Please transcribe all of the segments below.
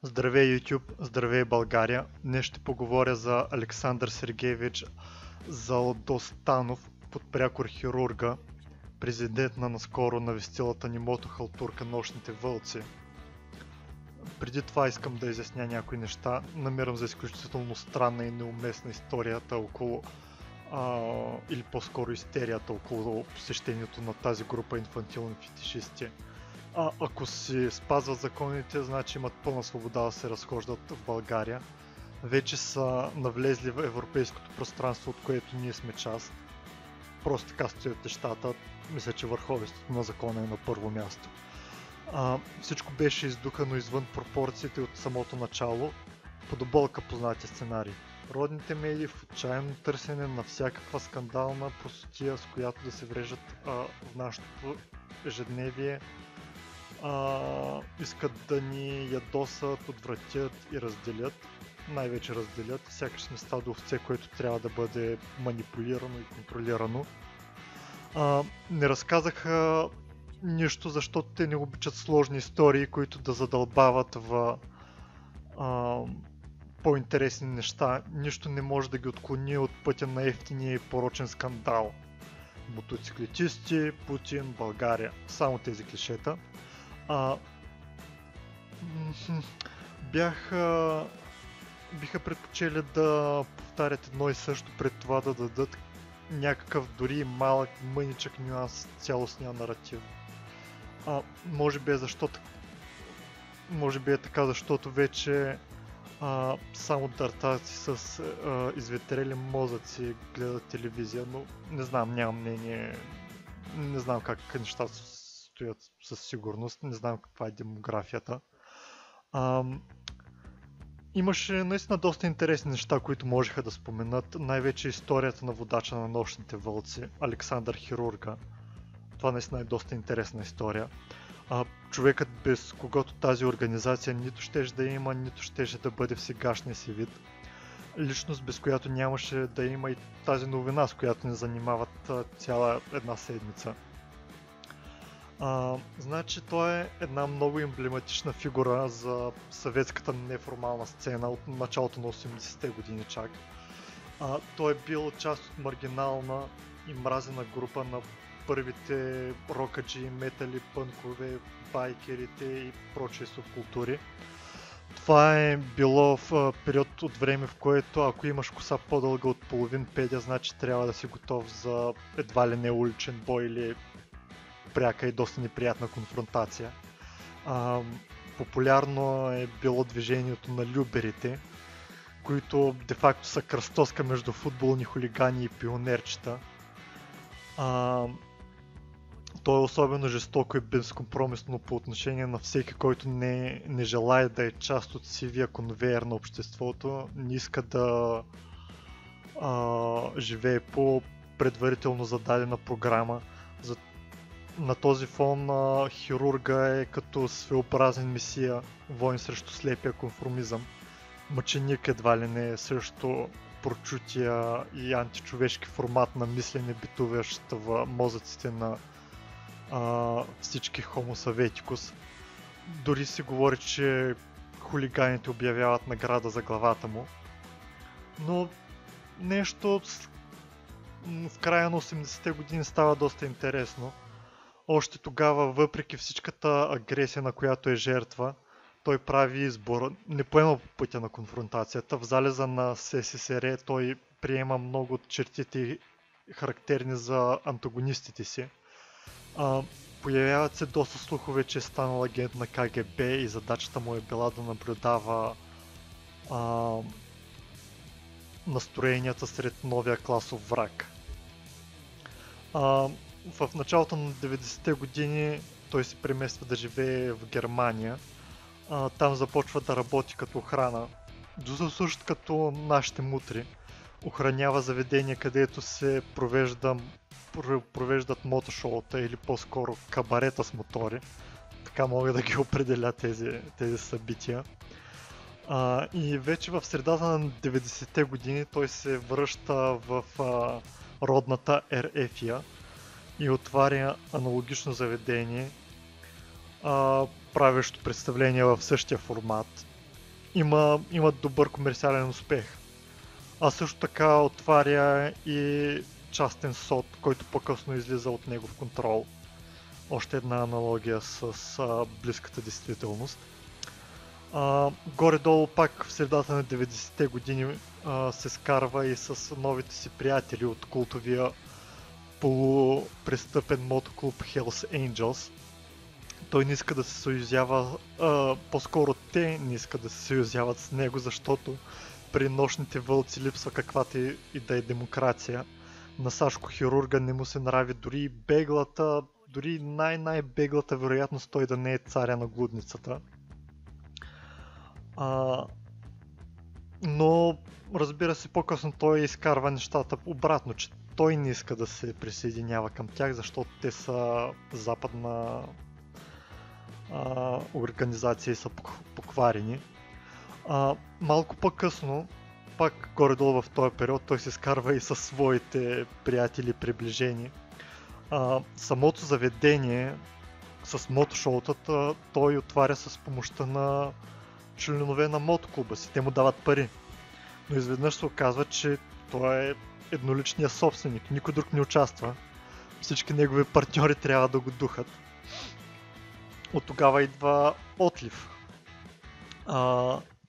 Здравей YouTube, здравей България. Днес ще поговоря за Александър Сергеевич Залдостанов, подпрякор хирурга, президент на наскоро навестилата ни мотохалтурка Нощните вълци. Преди това искам да изясня някои неща. Намирам за изключително странна и неуместна историята около или по-скоро истерията около посещението на тази група инфантилни фетишисти. Ако си спазват законите, значи имат пълна свобода да се разхождат в България. Вече са навлезли в европейското пространство, от което ние сме част. Просто така стоят нещата. Мисля, че върховенството на закона е на първо място. Всичко беше издухано извън пропорциите от самото начало. Подобълка познати сценарий. Родните медии в отчаяно търсене на всякаква скандална просотия, с която да се врежат в нашото ежедневие, искат да ни ядосат, отвратят и разделят. Най-вече разделят. Сякаш сме стадо овце, което трябва да бъде манипулирано и контролирано. Не разказаха нищо, защото те не обичат сложни истории, които да задълбават в по-интересни неща. Нищо не може да ги отклони от пътя на ефтиния и порочен скандал. Мотоциклетисти, Путин, България. Само тези клишета. Биха предпочели да повтарят едно и също, пред това да дадат някакъв дори малък мъничък нюанс цялостния наратив. Може би е така, защото вече само дъртаци с изветрели мозъци гледат телевизия, но не знам, нямам мнение, не знам как нещата стоят със сигурност, не знам каква е демографията. Имаше наистина доста интересни неща, които можеха да споменат, най-вече историята на водача на Нощните вълци, Александър Хирурга. Това наистина е доста интересна история. Човекът, без когото тази организация нито щеше да има, нито щеше да бъде в сегашния си вид. Личност, без която нямаше да има и тази новина, с която ни занимават цяла една седмица. Значи той е една много емблематична фигура за съветската неформална сцена от началото на 80-те години чак. Той е бил част от маргинална и мразена група на първите рокаджи, метали, пънкове, байкерите и прочие субкултури. Това е било в период от време, в което ако имаш коса по-дълга от половин педя, значи трябва да си готов за едва ли не уличен бой или пряка и доста неприятна конфронтация. Популярно е било движението на люберите, които де-факто са кръстоска между футболни хулигани и пионерчета. То е особено жестоко и безкомпромисно по отношение на всеки, който не желае да е част от сивия конвейер на обществото, не иска да живее по предварително зададена програма. На този фон хирурга е като своеобразен месия, войн срещу слепия конформизъм, мъченик едва ли не срещу прочутия и античовешки формат на мислене, битуващ в мозъците на всички Homo Saveticus. Дори се говори, че хулиганите обявяват награда за главата му. Но нещо в края на 80-те години става доста интересно. Още тогава, въпреки всичката агресия, на която е жертва, той прави избор, не поема по пътя на конфронтацията. В залеза на СССР той приема много от чертите характерни за антагонистите си. Появяват се доста слухове, че е станал агент на КГБ и задачата му е била да наблюдава настроенията сред новия класов враг. В началото на 90-те години той се премества да живее в Германия. Там започва да работи като охрана, също като нашите мутри. Охранява заведения, където се провеждат мотошоута или по-скоро кабарета с мотори. Така мога да ги определя тези събития. И вече в средата на 90-те години той се връща в родната Ерефия и отваря аналогично заведение, правещо представление в същия формат. има добър комерциален успех. А също така отваря и частен сод, който по-късно излиза от негов контрол. Още една аналогия с близката действителност. Горе-долу пак в средата на 90-те години се скарва и с новите си приятели от култовия полупрестъпен мотоклуб Hells Angels. Той не иска да се съюзява, по-скоро те не искат да се съюзяват с него, защото при нощните вълци липсва каквато и да е демокрация. На Сашко хирурга не му се нрави дори беглата, дори най-беглата вероятност той да не е царя на глудницата. Но разбира се, по-късно той изкарва нещата обратно, че той не иска да се присъединява към тях, защото те са западна организация и са покварени. Малко по-късно, пак горе-долу в този период, той се скарва и със своите приятели приближени. Самото заведение с мотошоутата той отваря с помощта на членове на мотоклуба си. Те му дават пари. Но изведнъж се оказва, че той е едноличният собственик. Никой друг не участва. Всички негови партньори трябва да го духат. От тогава идва отлив.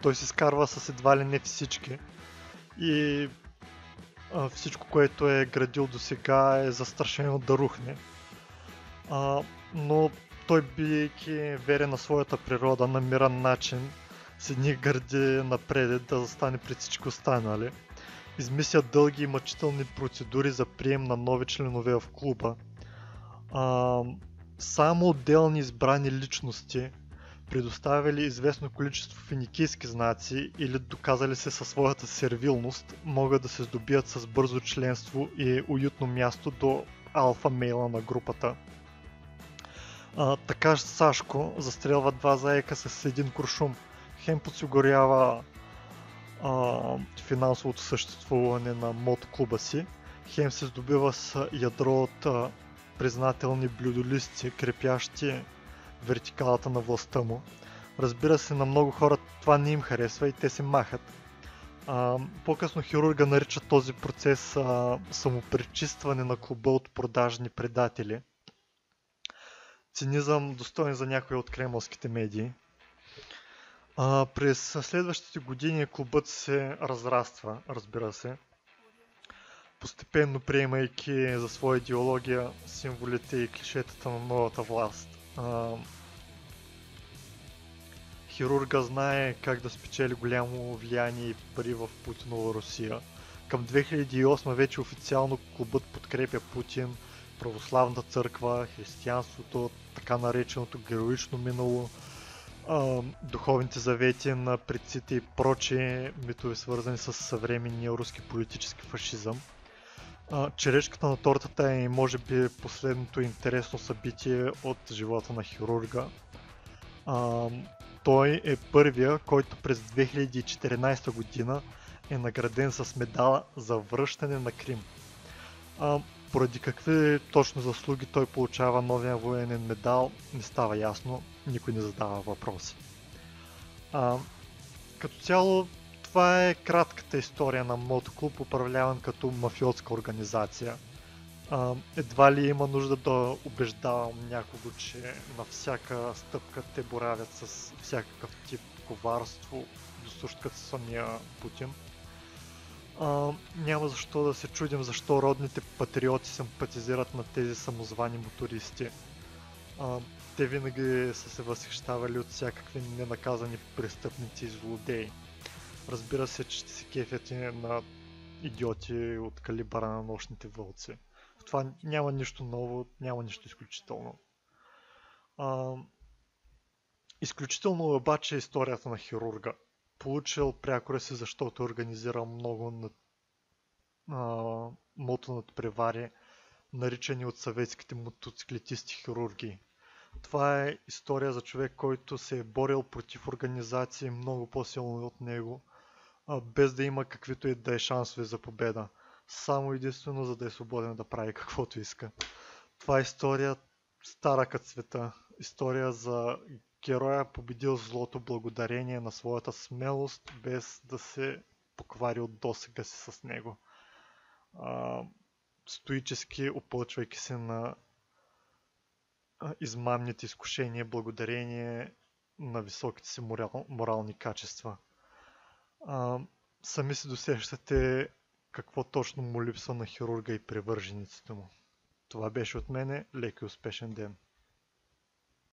Той се скарва с едва ли не всички. И всичко, което е градил до сега е застрашено да рухне. Но той, бидейки верен на своята природа, намира начин с едни гърди напред да застане пред всички останали. Измисля дълги и мъчителни процедури за прием на нови членове в клуба. Само отделни избрани личности, предоставили известно количество финикийски знаци или доказали се със своята сервилност, могат да се здобият с бързо членство и уютно място до алфа мейла на групата. Така Сашко застрелва два заека с един куршум. Хем подсигурява финансовото съществуване на мотоклуба си, хем се здобива с ядро от признателни блюдолисти, крепящи вертикалата на властта му. Разбира се, на много хора това не им харесва и те се махат. По-късно хирурга нарича този процес самопречистване на клуба от продажни предатели. Цинизъм достоен за някои от кремълските медии. През следващите години клубът се разраства, разбира се, постепенно приемайки за своя идеология символите и клишетата на новата власт. Хирурга знае как да спечели голямо влияние и пари в Путинова Русия. Към 2008 вече официално клубът подкрепя Путин, православната църква, християнството, така нареченото героично минало, духовните завети на предците и прочие митове, свързани с съвременния руски политически фашизъм. Черешката на тортата е може би последното интересно събитие от живота на хирурга. Той е първия, който през 2014 година е награден с медала за връщане на Крим. Поради какви точно заслуги той получава новия военен медал, не става ясно, никой не задава въпроси. Като цяло, това е кратката история на мотоклуб, управляван като мафиотска организация. Едва ли има нужда да убеждавам някого, че на всяка стъпка те боравят с всякакъв тип коварство, досущ като самия Путин. Няма защо да се чудим защо родните патриоти симпатизират на тези самозвани мотористи. Те винаги са се възхищавали от всякакви ненаказани престъпници и злодеи. Разбира се, че ще се кефят и на идиоти от калибъра на нощните вълци. В това няма нищо ново, няма нищо изключително. Изключително обаче е историята на хирурга. Получил прякора си, защото е организирал много мотонадпревари, наричани от съветските мотоциклетисти хирурги. Това е история за човек, който се е борил против организации много по-силни от него, без да има каквито и да е шансове за победа. Само единствено за да е свободен да прави каквото иска. Това е история стара като света. История за Героя е победил злото благодарение на своята смелост, без да се поквари от досега си с него. Стоически опълчвайки се на измамните изкушения благодарение на високите си морални качества. Сами си досещате какво точно му липсва на хирурга и привържениците му. Това беше от мене. Лек и успешен ден!